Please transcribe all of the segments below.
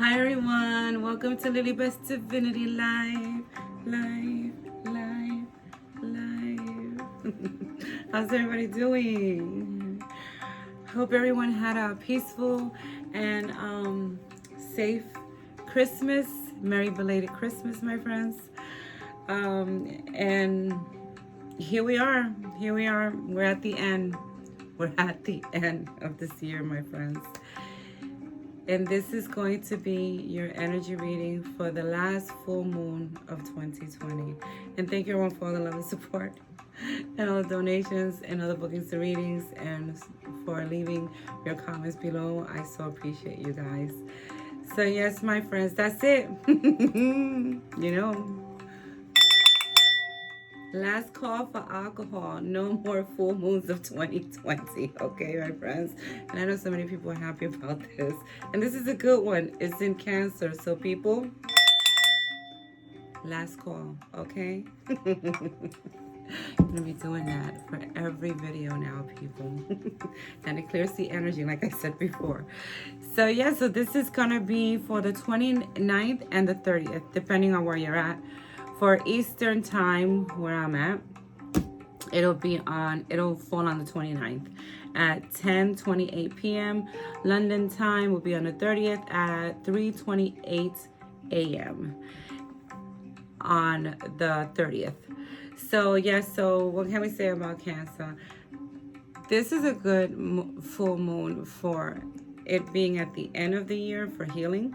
Hi everyone, welcome to Lily Best Divinity Live. How's everybody doing? Hope everyone had a peaceful and safe Christmas. Merry belated Christmas, my friends. And here we are. We're at the end. We're at the end of this year, my friends. And this is going to be your energy reading for the last full moon of 2020. And thank you everyone for all the love and support and all the donations and all the bookings to readings and for leaving your comments below. I so appreciate you guys. So yes, my friends, that's it. Last call for alcohol. No more full moons of 2020. Okay, my friends. And I know so many people are happy about this. And this is a good one. It's in Cancer. So people, last call. Okay? I'm going to be doing that for every video now, people. And it clears the energy, like I said before. So yeah, so this is going to be for the 29th and the 30th, depending on where you're at. For Eastern time, where I'm at, it'll fall on the 29th at 10:28 p.m. London time will be on the 30th at 3:28 a.m. on the 30th. So so what can we say about Cancer? This is a good full moon for it being at the end of the year for healing.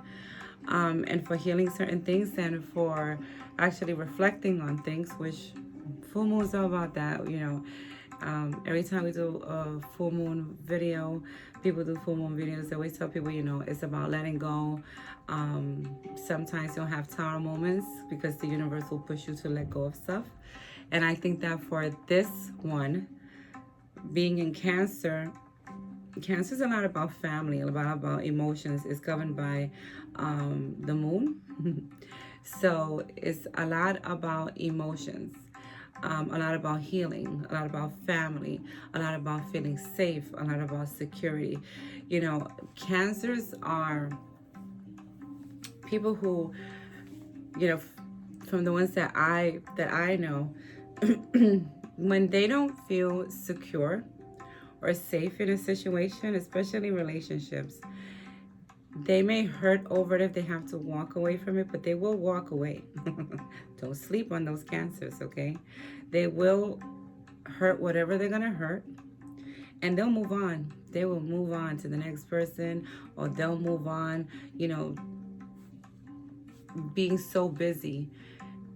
And for healing certain things and for actually reflecting on things, which full moons are about that. Every time we do a full moon video, people do full moon videos, they always tell people, it's about letting go. Sometimes you'll have tower moments because the universe will push you to let go of stuff. And I think that for this one, being in Cancer is a lot about family, a lot about emotions. It's governed by the moon. So it's a lot about emotions, a lot about healing, a lot about family, a lot about feeling safe, a lot about security. Cancers are people who, from the ones that I know, when they don't feel secure or safe in a situation, especially relationships, they may hurt over it if they have to walk away from it, but they will walk away. Don't sleep on those Cancers, okay? They will hurt whatever they're gonna hurt, and they'll move on. They will move on to the next person, or they'll move on, being so busy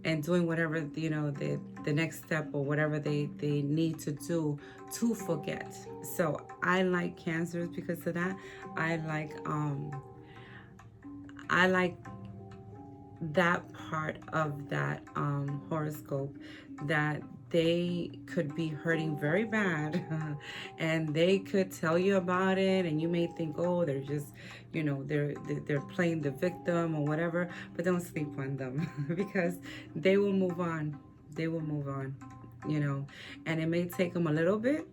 and doing whatever, the next step or whatever they need to do to forget. So I like Cancers because of that. I like that part of that horoscope, that they could be hurting very bad and they could tell you about it, and you may think, oh, they're just, they're playing the victim or whatever, but don't sleep on them because they will move on. And it may take them a little bit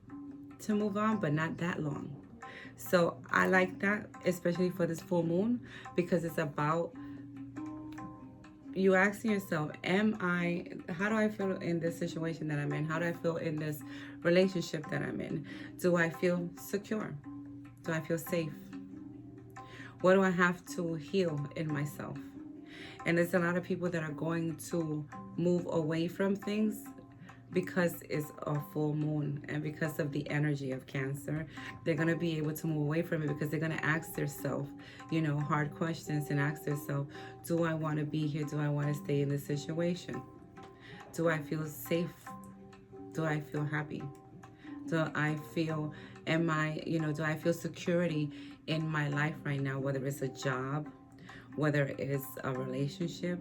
to move on, but not that long. So I like that, especially for this full moon, because it's about you asking yourself, how do I feel in this situation that I'm in? How do I feel in this relationship that I'm in? Do I feel secure? Do I feel safe? What do I have to heal in myself? And there's a lot of people that are going to move away from things because it's a full moon, and because of the energy of Cancer, they're going to be able to move away from it because they're going to ask themselves, hard questions, and ask themselves, do I want to be here? Do I want to stay in this situation? Do I feel safe? Do I feel happy? Do I feel, do I feel security in my life right now, whether it's a job, whether it's a relationship,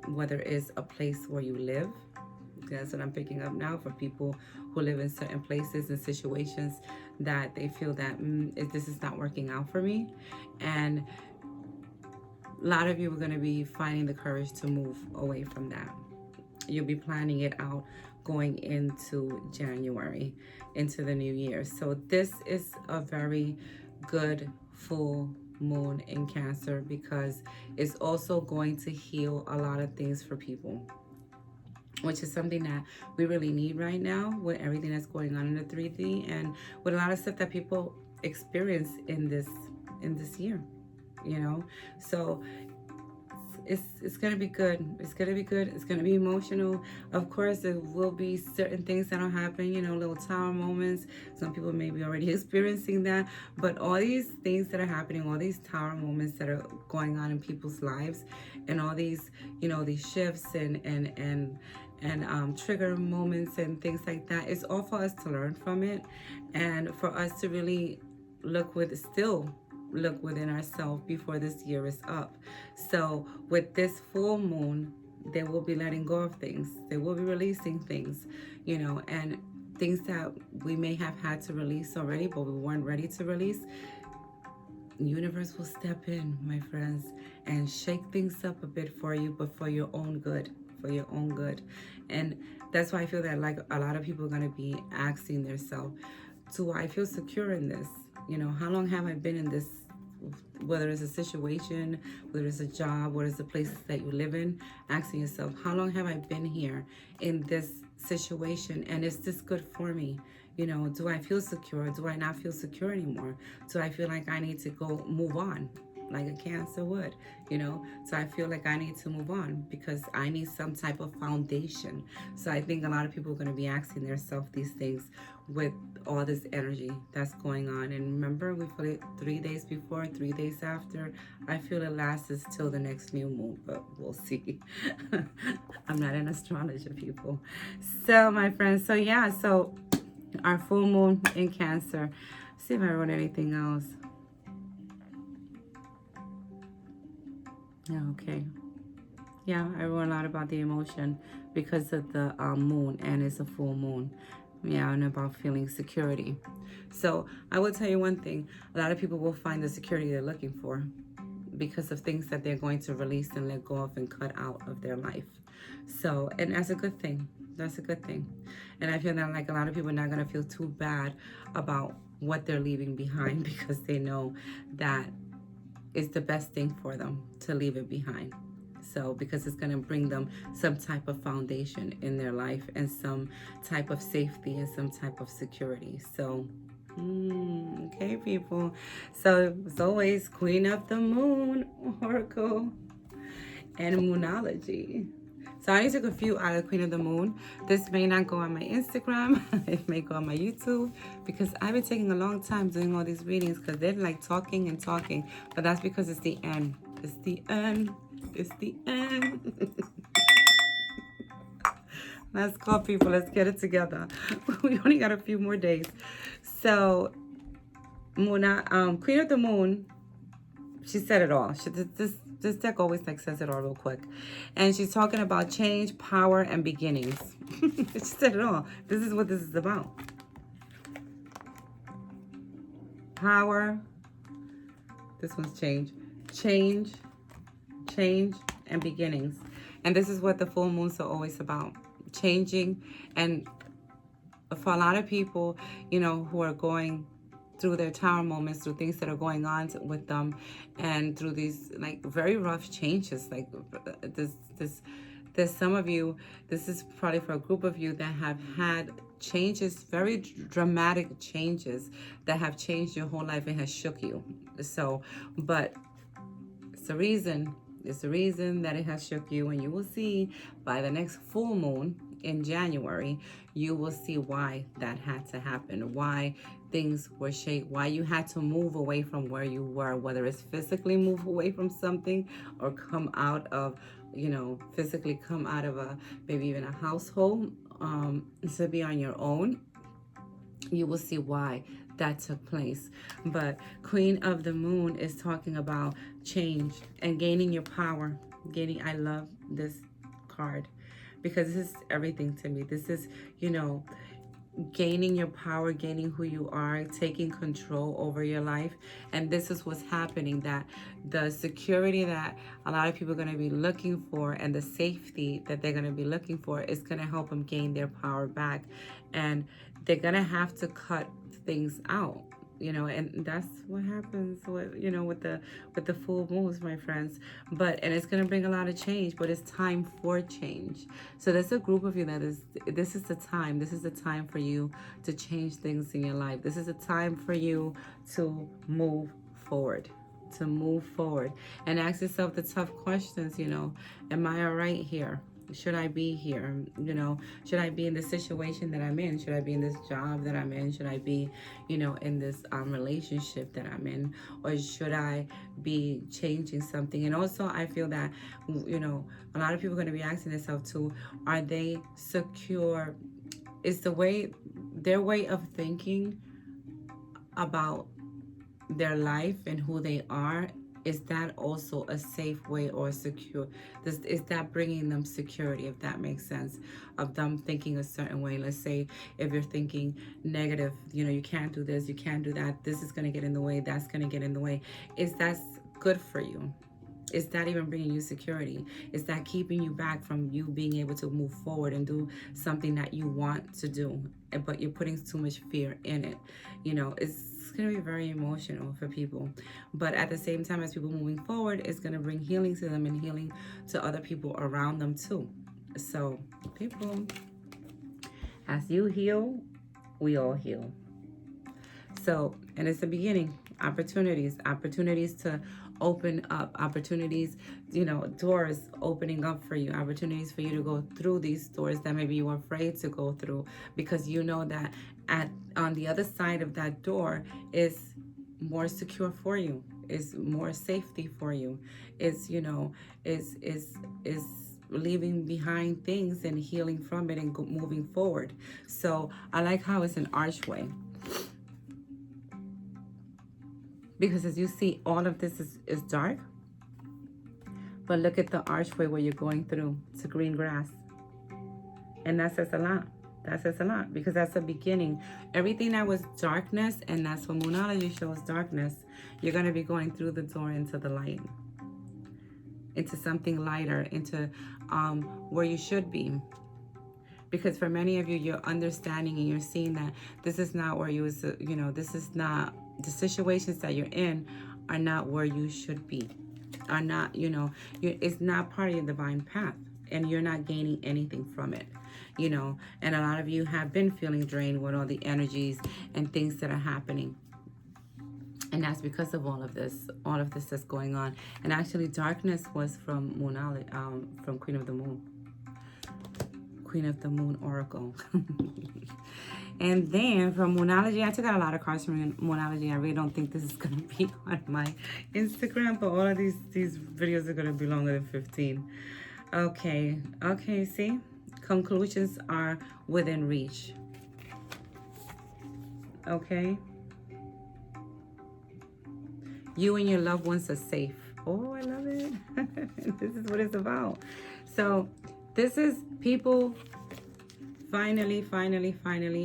whether it's a place where you live? That's what I'm picking up now for people who live in certain places and situations that they feel that this is not working out for me. And a lot of you are going to be finding the courage to move away from that. You'll be planning it out going into January, into the new year. So this is a very good full moon in Cancer, because it's also going to heal a lot of things for people, which is something that we really need right now with everything that's going on in the 3D and with a lot of stuff that people experience in this year, you know. So it's gonna be good. It's gonna be good. It's gonna be emotional. Of course, there will be certain things that'll happen. You know, little tower moments. Some people may be already experiencing that. But all these things that are happening, all these tower moments that are going on in people's lives, and all these, you know, these shifts and trigger moments and things like that. It's all for us to learn from it, and for us to really look within ourselves before this year is up. So with this full moon, they will be letting go of things. They will be releasing things, you know, and things that we may have had to release already, but we weren't ready to release. The universe will step in, my friends, and shake things up a bit for you, but for your own good, for your own good. And that's why I feel that like a lot of people are going to be asking themselves, do I feel secure in this? You know, how long have I been in this, whether it's a situation, whether it's a job, whether it's the places that you live in, asking yourself, how long have I been here in this situation, and is this good for me? You know, do I feel secure? Do I not feel secure anymore? Do I feel like I need to go move on, like a Cancer would, you know? So I feel like I need to move on because I need some type of foundation. So I think a lot of people are going to be asking themselves these things with all this energy that's going on. And remember, we put it 3 days before, 3 days after. I feel it lasts till the next new moon, but we'll see. I'm not an astrologer, people. So, my friends, so yeah, so our full moon in Cancer. Let's see if I wrote anything else. Yeah, okay. Yeah, I wrote a lot about the emotion because of the moon, and it's a full moon. Yeah, and about feeling security. So I will tell you one thing. A lot of people will find the security they're looking for because of things that they're going to release and let go of and cut out of their life. So, and that's a good thing. That's a good thing. And I feel that like a lot of people are not going to feel too bad about what they're leaving behind because they know that it's the best thing for them to leave it behind. So, because it's going to bring them some type of foundation in their life and some type of safety and some type of security. So, okay, people. So, as always, Queen of the Moon, Oracle, and Moonology. So I only took a few out of Queen of the Moon. This may not go on my Instagram. It may go on my YouTube because I've been taking a long time doing all these readings because they're like talking and talking. But that's because it's the end. It's the end. It's the end. Let's go, people. Let's get it together. We only got a few more days. So, Queen of the Moon, she said it all. This deck always like says it all real quick. And she's talking about change, power, and beginnings. She said it all. This is what this is about. Power. This one's change. Change, and beginnings. And this is what the full moons are always about. Changing. And for a lot of people, you know, who are going through their tower moments, through things that are going on with them, and through these like very rough changes, like there's some of you, this is probably for a group of you that have had changes, very dramatic changes that have changed your whole life and has shook you. So, but it's the reason that it has shook you, and you will see by the next full moon in January, you will see why that had to happen, why things were shaped, why you had to move away from where you were, whether it's physically move away from something or come out of, you know, physically come out of a, maybe even a household, to be on your own. You will see why that took place. But Queen of the Moon is talking about change and gaining your power. I love this card because this is everything to me. This is, you know, gaining your power, gaining who you are, taking control over your life. And this is what's happening, that the security that a lot of people are going to be looking for and the safety that they're going to be looking for is going to help them gain their power back. And they're going to have to cut things out. you know, and that's what happens with, you know, with the full moons, my friends. And it's going to bring a lot of change, but it's time for change. So there's a group of you that this is the time. This is the time for you to change things in your life. This is a time for you to move forward. To move forward and ask yourself the tough questions, you know, am I all right here? Should I be here? You know, should I be in the situation that I'm in? Should I be in this job that I'm in? Should I be, you know, in this relationship that I'm in? Or should I be changing something? And also, I feel that, you know, a lot of people are going to be asking themselves too, are they secure? Is their way of thinking about their life and who they are, is that also a safe way or secure? Is that bringing them security, if that makes sense, of them thinking a certain way? Let's say if you're thinking negative, you know, you can't do this, you can't do that, this is going to get in the way, that's going to get in the way. Is that good for you? Is that even bringing you security? Is that keeping you back from you being able to move forward and do something that you want to do, but you're putting too much fear in it? You know, it's going to be very emotional for people. But at the same time, as people moving forward, it's going to bring healing to them and healing to other people around them too. So, people, as you heal, we all heal. So, and it's the beginning. Opportunities to open up, opportunities, you know, doors opening up for you, opportunities for you to go through these doors that maybe you were afraid to go through, because you know that on the other side of that door is more secure for you, is more safety for you, is, you know, is leaving behind things and healing from it and moving forward. So I like how it's an archway. Because as you see, all of this is dark. But look at the archway where you're going through. It's a green grass. And that says a lot. That says a lot. Because that's the beginning. Everything that was darkness, and that's what Moonology shows, darkness, you're going to be going through the door into the light. Into something lighter. Into where you should be. Because for many of you, you're understanding and you're seeing that this is not where you was, you know, this is not, the situations that you're in are not where you should be, are not, you know, it's not part of your divine path, and you're not gaining anything from it, you know. And a lot of you have been feeling drained with all the energies and things that are happening. And that's because of all of this that's going on. And actually, darkness was from Moonology, from Queen of the Moon Oracle. And then from Moonology, I took out a lot of cards from Moonology. I really don't think this is going to be on my Instagram, but all of these videos are going to be longer than 15. Okay, see? Conclusions are within reach. Okay? You and your loved ones are safe. Oh, I love it. This is what it's about. So this is people finally,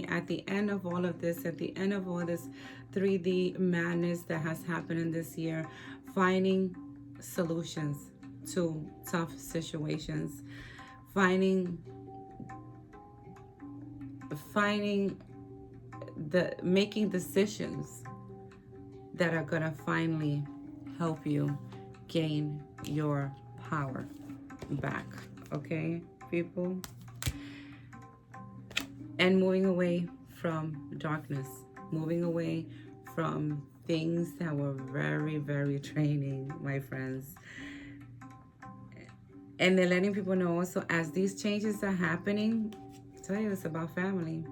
at the end of all of this, at the end of all this 3D madness that has happened in this year, finding solutions to tough situations, making decisions that are going to finally help you gain your power back. Okay, people? And moving away from darkness, moving away from things that were very, very draining, my friends. And they're letting people know also, as these changes are happening, I tell you, it's about family.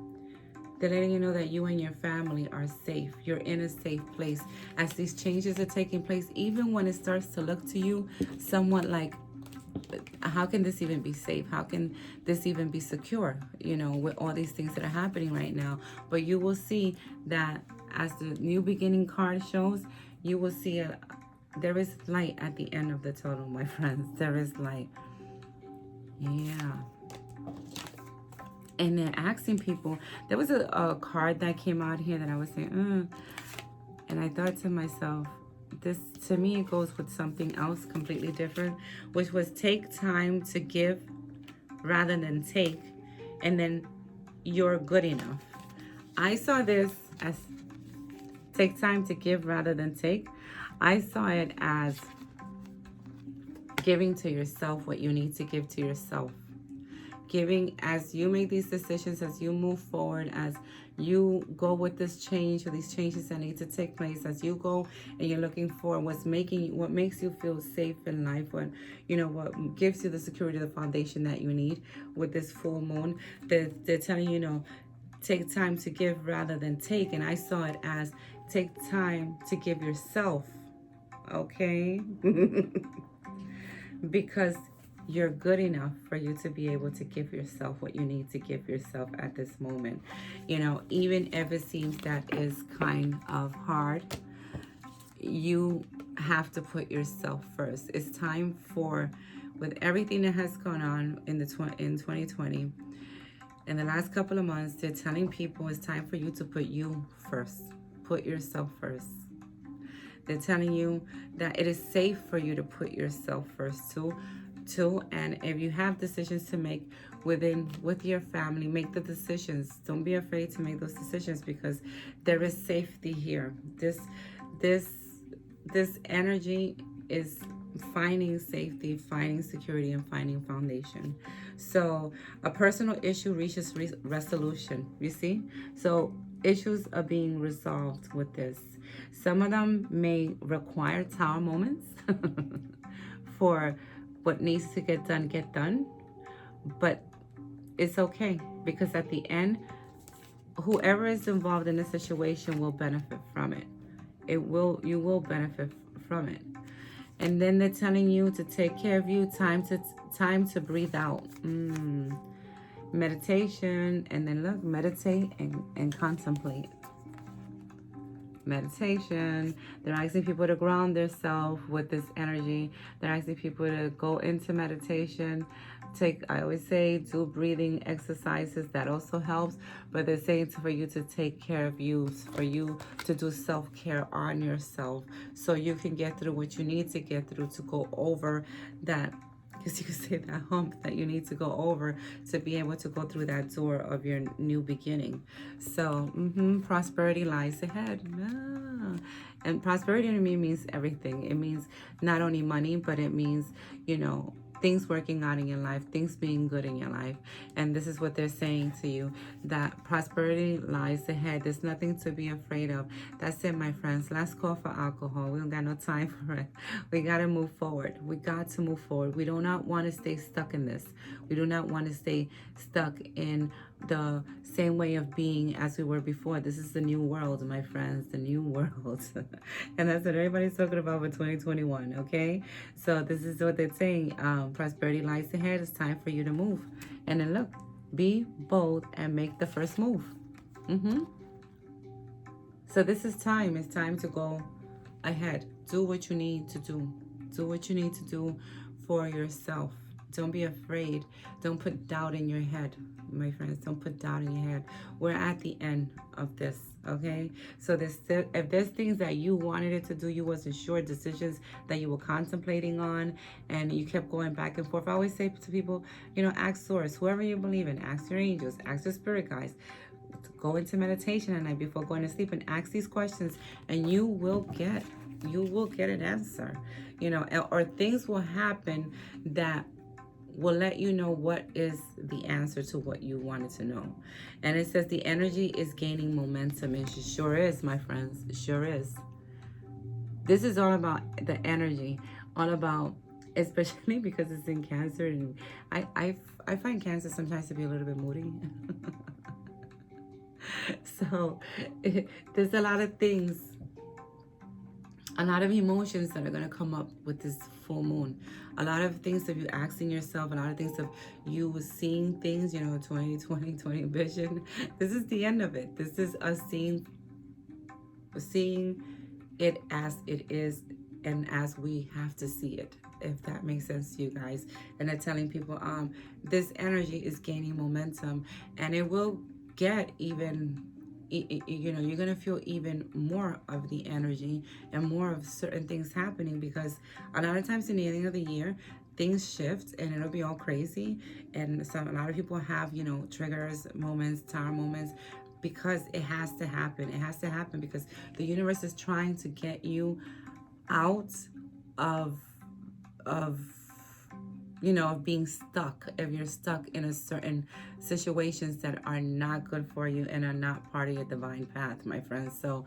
They're letting you know that you and your family are safe. You're in a safe place. As these changes are taking place, even when it starts to look to you somewhat like, how can this even be safe? How can this even be secure, you know, with all these things that are happening right now? But you will see that as the new beginning card shows, you will see there is light at the end of the tunnel, my friends. There is light. Yeah. And they're asking people, there was a card that came out here that I was saying, and I thought to myself, this, to me, it goes with something else completely different, which was take time to give rather than take, and then you're good enough. I saw this as Take time to give rather than take. I saw it as giving to yourself what you need to give to yourself. Giving as you make these decisions, as you move forward, as you go with this change or these changes that need to take place, as you go and you're looking for what makes you feel safe in life, what gives you the security, the foundation that you need with this full moon. They're telling you, take time to give rather than take. And I saw it as take time to give yourself, okay? Because you're good enough for you to be able to give yourself what you need to give yourself at this moment. Even if it seems that is kind of hard, you have to put yourself first. It's time for, with everything that has gone on in 2020, in the last couple of months, they're telling people it's time for you to put you first. Put yourself first. They're telling you that it is safe for you to put yourself first too. And if you have decisions to make with your family, make the decisions. Don't be afraid to make those decisions, because there is safety here. This energy is finding safety, finding security, and finding foundation. So a personal issue reaches resolution, you see? So issues are being resolved with this. Some of them may require tower moments for what needs to get done, but it's okay, because at the end, whoever is involved in the situation will benefit from it. You will benefit from it. And then they're telling you to take care of you, time to breathe out. Meditation, and then look, meditate and contemplate. Meditation. They're asking people to ground themselves with this energy. They're asking people to go into meditation. I always say, do breathing exercises. That also helps. But they're saying for you to take care of you, for you to do self-care on yourself, so you can get through what you need to get through, to go over that, because you could say, that hump that you need to go over to be able to go through that door of your new beginning. So prosperity lies ahead. And prosperity to me means everything. It means not only money, but it means, things working out in your life, things being good in your life. And this is what they're saying to you, that prosperity lies ahead. There's nothing to be afraid of. That's it, my friends. Last call for alcohol. We don't got no time for it. We got to move forward. We got to move forward. We do not want to stay stuck in this. We do not want to stay stuck in the same way of being as we were before. This is the new world, my friends, the new world. And that's what everybody's talking about for 2021, okay? So this is what they're saying. Prosperity lies ahead. It's time for you to move. And then look, be bold and make the first move. So this is time. It's time to go ahead. Do what you need to do. Do what you need to do for yourself. Don't be afraid. Don't put doubt in your head, my friends. Don't put doubt in your head. We're at the end of this, okay? So if there's things that you wanted it to do, you wasn't sure, decisions that you were contemplating on, and you kept going back and forth. I always say to people, ask source, whoever you believe in, ask your angels, ask your spirit guides. Go into meditation at night before going to sleep and ask these questions, and you will get an answer, or things will happen that will let you know what is the answer to what you wanted to know. And it says the energy is gaining momentum, and it sure is, my friends. It sure is. This is all about the energy, all about, especially because it's in Cancer, and I find Cancer sometimes to be a little bit moody. So there's a lot of things, a lot of emotions that are going to come up with this full moon. A lot of things of you asking yourself, a lot of things of you seeing things, 2020 vision. This is the end of it. This is us seeing it as it is and as we have to see it, if that makes sense to you guys. And they're telling people, this energy is gaining momentum, and it will get even, you're going to feel even more of the energy and more of certain things happening, because a lot of times in the ending of the year, things shift and it'll be all crazy. And so a lot of people have, triggers, moments, tower moments, because it has to happen. It has to happen because the universe is trying to get you out of of of being stuck. If you're stuck in a certain situations that are not good for you and are not part of your divine path, my friends. So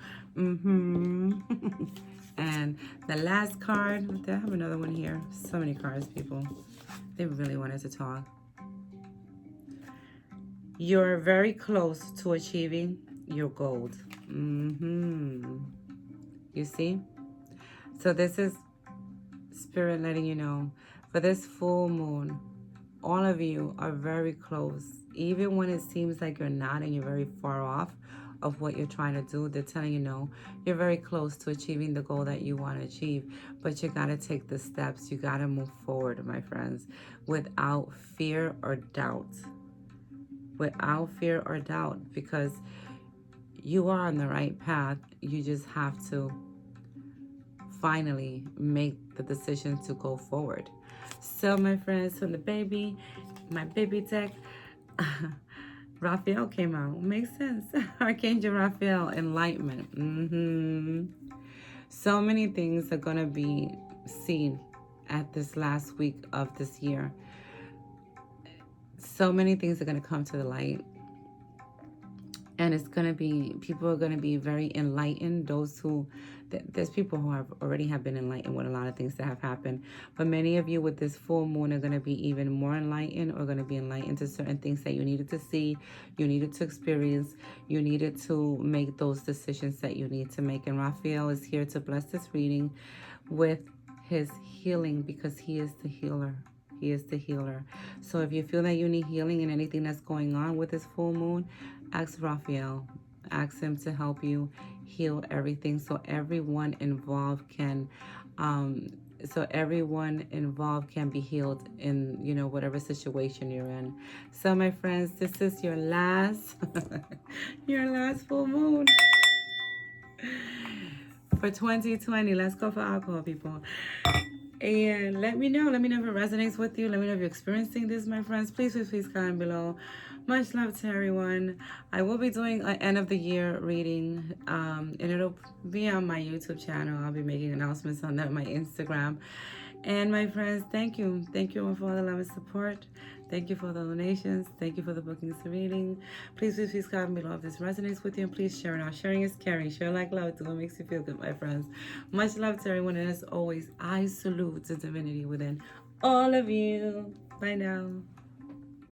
and the last card, I have another one here. So many cards, people. They really wanted to talk. You're very close to achieving your goal. You see? So this is Spirit letting you know, for this full moon, all of you are very close. Even when it seems like you're not and you're very far off of what you're trying to do, they're telling you no, you're very close to achieving the goal that you want to achieve. But you got to take the steps. You got to move forward, my friends, without fear or doubt. Without fear or doubt, because you are on the right path. You just have to finally make the decision to go forward. So my friends, from my baby deck, Raphael came out. Makes sense. Archangel Raphael, enlightenment. So many things are going to be seen at this last week of this year. So many things are going to come to the light. And it's going to be, people are going to be very enlightened. There's people who already have been enlightened with a lot of things that have happened. But many of you with this full moon are going to be even more enlightened, or going to be enlightened to certain things that you needed to see, you needed to experience, you needed to make those decisions that you need to make. And Raphael is here to bless this reading with his healing, because he is the healer. He is the healer. So if you feel that you need healing in anything that's going on with this full moon, ask Raphael. Ask him to help you heal everything, so everyone involved can be healed in whatever situation you're in. So my friends, this is your last your last full moon for 2020. Let's go for alcohol, people. And let me know if it resonates with you. Let me know if you're experiencing this, my friends. Please comment below. Much love to everyone. I will be doing an end of the year reading, and it'll be on my YouTube channel. I'll be making announcements on that on my Instagram. And my friends, thank you. Thank you for all the love and support. Thank you for the donations. Thank you for the bookings and reading. Please comment below if this resonates with you. And please share now. Sharing is caring. Share like love. Do what makes you feel good, my friends. Much love to everyone. And as always, I salute the divinity within all of you. Bye now.